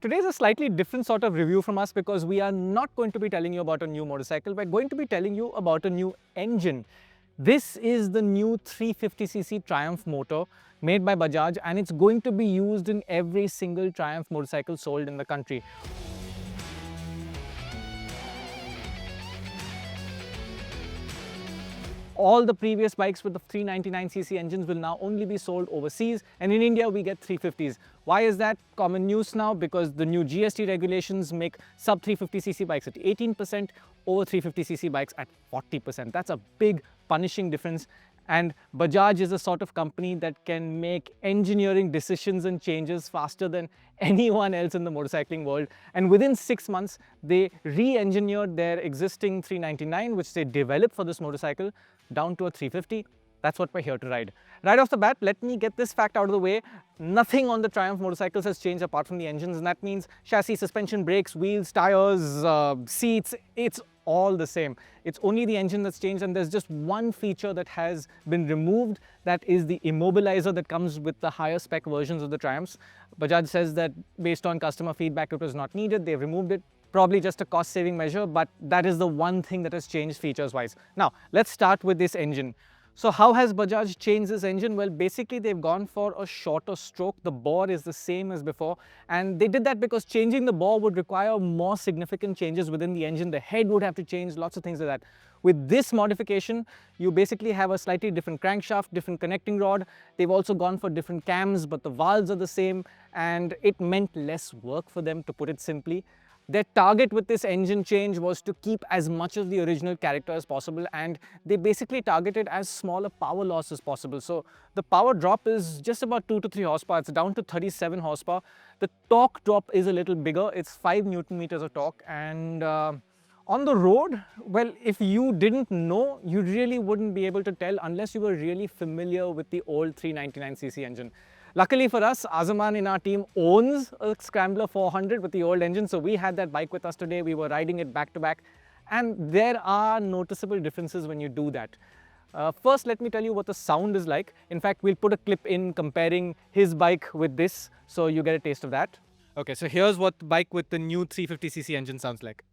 Today's a slightly different sort of review from us because we are not going to be telling you about a new motorcycle, we're going to be telling you about a new engine. This is the new 350cc Triumph motor made by Bajaj, and it's going to be used in every single Triumph motorcycle sold in the country. All the previous bikes with the 399cc engines will now only be sold overseas, and in India we get 350s. Why is that common news now? Because the new GST regulations make sub 350cc bikes at 18%, over 350cc bikes at 40%. That's a big punishing difference, and Bajaj is a sort of company that can make engineering decisions and changes faster than anyone else in the motorcycling world. And within 6 months, they re-engineered their existing 399, which they developed for this motorcycle, down to a 350. That's what we're here to ride. Right off the bat, let me get this fact out of the way. Nothing on the Triumph motorcycles has changed apart from the engines, and that means chassis, suspension, brakes, wheels, tires, seats, it's all the same. It's only the engine that's changed, and there's just one feature that has been removed. That is the immobilizer that comes with the higher spec versions of the Triumphs. Bajaj says that based on customer feedback, it was not needed. They removed it. Probably just a cost-saving measure, but that is the one thing that has changed features-wise. Now, let's start with this engine. So how has Bajaj changed this engine? Well, basically they've gone for a shorter stroke. The bore is the same as before, and they did that because changing the bore would require more significant changes within the engine. The head would have to change, lots of things like that. With this modification, you basically have a slightly different crankshaft, different connecting rod. They've also gone for different cams, but the valves are the same, and it meant less work for them, to put it simply. Their target with this engine change was to keep as much of the original character as possible, and they basically targeted as small a power loss as possible. So the power drop is just about 2 to 3 horsepower. It's down to 37 horsepower. The torque drop is a little bigger. It's 5 Newton meters of torque, and on the road, well, if you didn't know, you really wouldn't be able to tell unless you were really familiar with the old 399cc engine. Luckily for us, Azaman in our team owns a Scrambler 400 with the old engine, so we had that bike with us today. We were riding it back to back, and there are noticeable differences when you do that. First, let me tell you what the sound is like. In fact, we'll put a clip in comparing his bike with this, so you get a taste of that. Okay, so here's what the bike with the new 350cc engine sounds like.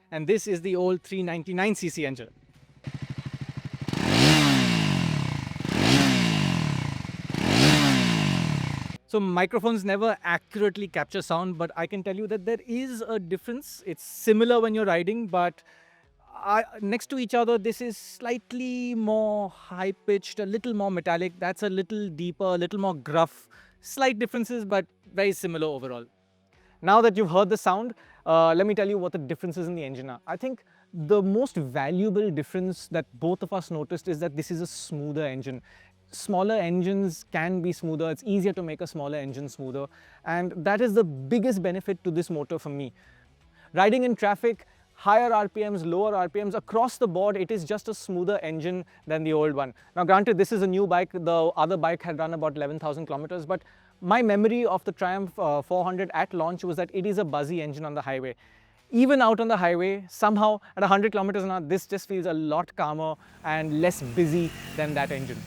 And this is the old 399cc engine. So microphones never accurately capture sound, but I can tell you that there is a difference. It's similar when you're riding, but next to each other, this is slightly more high-pitched, a little more metallic. That's a little deeper, a little more gruff. Slight differences, but very similar overall. Now that you've heard the sound, let me tell you what the differences in the engine are. I think the most valuable difference that both of us noticed is that this is a smoother engine. Smaller engines can be smoother. It's easier to make a smaller engine smoother, and that is the biggest benefit to this motor for me. Riding in traffic, higher RPMs, lower RPMs, across the board, it is just a smoother engine than the old one. Now granted, this is a new bike. The other bike had run about 11,000 kilometers, but my memory of the Triumph 400 at launch was that it is a buzzy engine on the highway. Even out on the highway, somehow at 100 kilometers an hour, this just feels a lot calmer and less busy than that engine.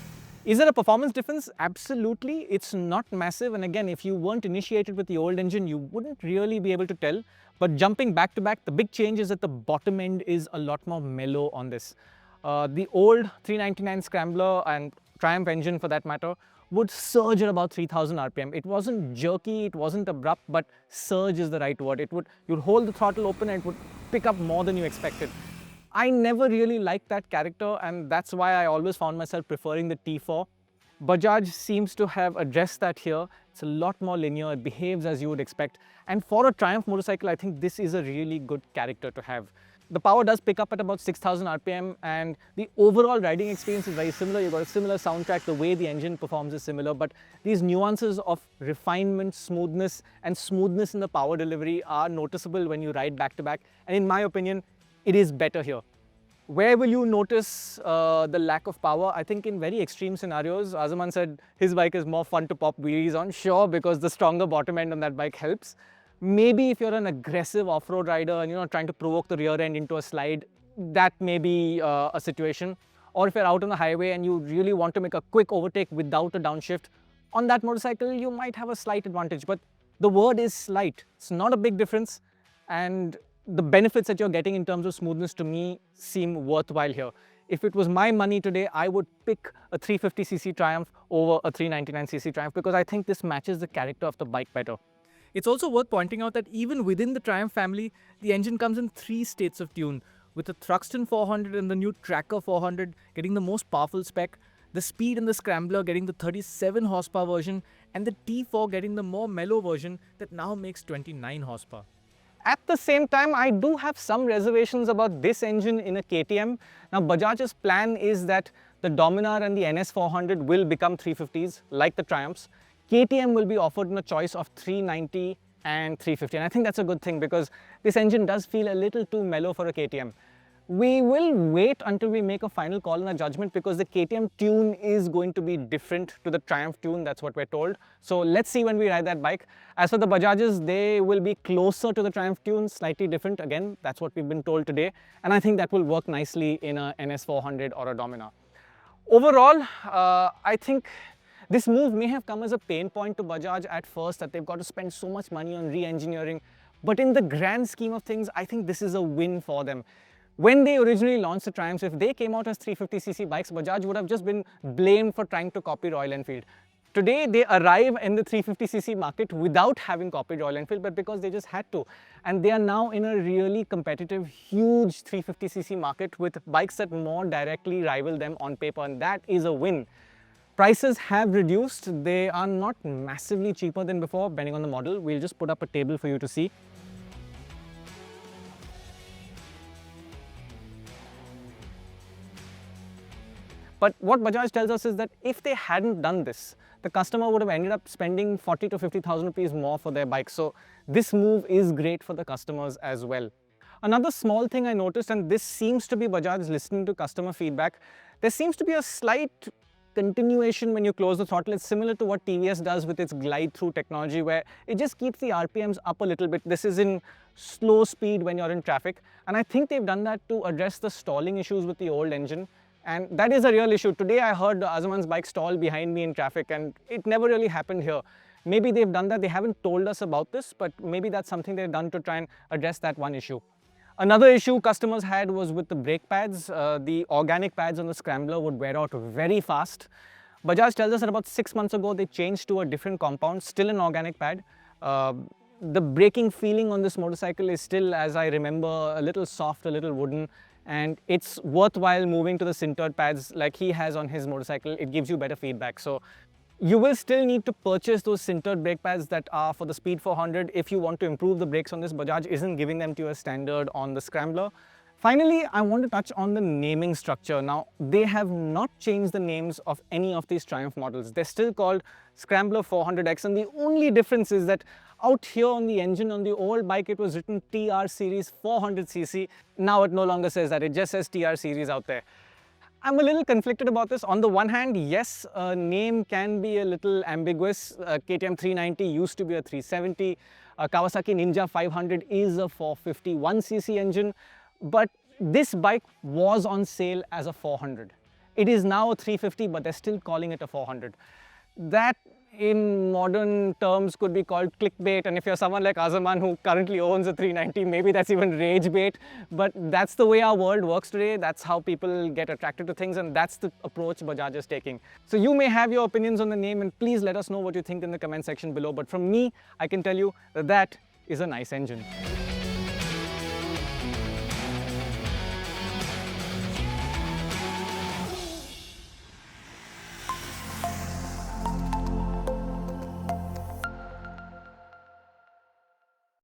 Is there a performance difference? Absolutely. It's not massive, and again, if you weren't initiated with the old engine, you wouldn't really be able to tell. But jumping back to back, the big change is that the bottom end is a lot more mellow on this. The old 399 Scrambler and Triumph engine, for that matter, would surge at about 3000 RPM. It wasn't jerky, it wasn't abrupt, but surge is the right word. You'd hold the throttle open and it would pick up more than you expected. I never really liked that character, and that's why I always found myself preferring the T4. Bajaj seems to have addressed that here. It's a lot more linear, it behaves as you would expect. And for a Triumph motorcycle, I think this is a really good character to have. The power does pick up at about 6000 RPM, and the overall riding experience is very similar. You've got a similar soundtrack, the way the engine performs is similar, but these nuances of refinement, smoothness, and smoothness in the power delivery are noticeable when you ride back to back. And in my opinion, it is better here. Where will you notice the lack of power? I think in very extreme scenarios. Azaman said his bike is more fun to pop wheelies on, sure, because the stronger bottom end on that bike helps. Maybe if you're an aggressive off-road rider and you're not trying to provoke the rear end into a slide, that may be a situation. or if you're out on the highway and you really want to make a quick overtake without a downshift, on that motorcycle you might have a slight advantage, but the word is slight. It's not a big difference, and the benefits that you're getting in terms of smoothness to me seem worthwhile here. If it was my money today, I would pick a 350cc Triumph over a 399cc Triumph because I think this matches the character of the bike better. It's also worth pointing out that even within the Triumph family, the engine comes in 3 states of tune, with the Thruxton 400 and the new Tracker 400 getting the most powerful spec, the Speed and the Scrambler getting the 37 horsepower version, and the T4 getting the more mellow version that now makes 29 horsepower. At the same time, I do have some reservations about this engine in a KTM. Now, Bajaj's plan is that the Dominar and the NS400 will become 350s like the Triumphs. KTM will be offered in a choice of 390 and 350, and I think that's a good thing because this engine does feel a little too mellow for a KTM. We will wait until we make a final call on our judgment because the KTM tune is going to be different to the Triumph tune, that's what we're told. So let's see when we ride that bike. As for the Bajaj's, they will be closer to the Triumph tune, slightly different. Again, that's what we've been told today. And I think that will work nicely in a NS400 or a Dominar. Overall, I think this move may have come as a pain point to Bajaj at first, that they've got to spend so much money on re-engineering. But in the grand scheme of things, I think this is a win for them. When they originally launched the Triumphs, if they came out as 350cc bikes, Bajaj would have just been blamed for trying to copy Royal Enfield. Today, they arrive in the 350cc market without having copied Royal Enfield, but because they just had to. And they are now in a really competitive, huge 350cc market with bikes that more directly rival them on paper, and that is a win. Prices have reduced. They are not massively cheaper than before, depending on the model. We'll just put up a table for you to see. But what Bajaj tells us is that if they hadn't done this, the customer would have ended up spending 40 to 50,000 rupees more for their bike. So this move is great for the customers as well. Another small thing I noticed, and this seems to be Bajaj listening to customer feedback, there seems to be a slight continuation when you close the throttle. It's similar to what TVS does with its glide-through technology, where it just keeps the RPMs up a little bit. This is in slow speed when you're in traffic. And I think they've done that to address the stalling issues with the old engine. And that is a real issue. Today I heard Azaman's bike stall behind me in traffic, and it never really happened here. Maybe they've done that. They haven't told us about this, but maybe that's something they've done to try and address that one issue. Another issue customers had was with the brake pads. The organic pads on the Scrambler would wear out very fast. Bajaj tells us that about 6 months ago they changed to a different compound, still an organic pad. The braking feeling on this motorcycle is still, as I remember, a little soft, a little wooden. And it's worthwhile moving to the sintered pads like he has on his motorcycle. It gives you better feedback. So you will still need to purchase those sintered brake pads that are for the Speed 400 if you want to improve the brakes on this. Bajaj isn't giving them to you as standard on the Scrambler. Finally, I want to touch on the naming structure. Now, they have not changed the names of any of these Triumph models. They're still called Scrambler 400X, and the only difference is that out here on the engine, on the old bike, it was written TR Series 400cc. Now it no longer says that, it just says TR Series out there. I'm a little conflicted about this. On the one hand, yes, a name can be a little ambiguous. KTM 390 used to be a 370. Kawasaki Ninja 500 is a 451cc engine. But this bike was on sale as a 400. It is now a 350, but they're still calling it a 400. That, in modern terms, could be called clickbait. And if you're someone like Azaman who currently owns a 390, maybe that's even rage bait. But that's the way our world works today. That's how people get attracted to things, and that's the approach Bajaj is taking. So you may have your opinions on the name, and please let us know what you think in the comment section below. But from me, I can tell you that that is a nice engine.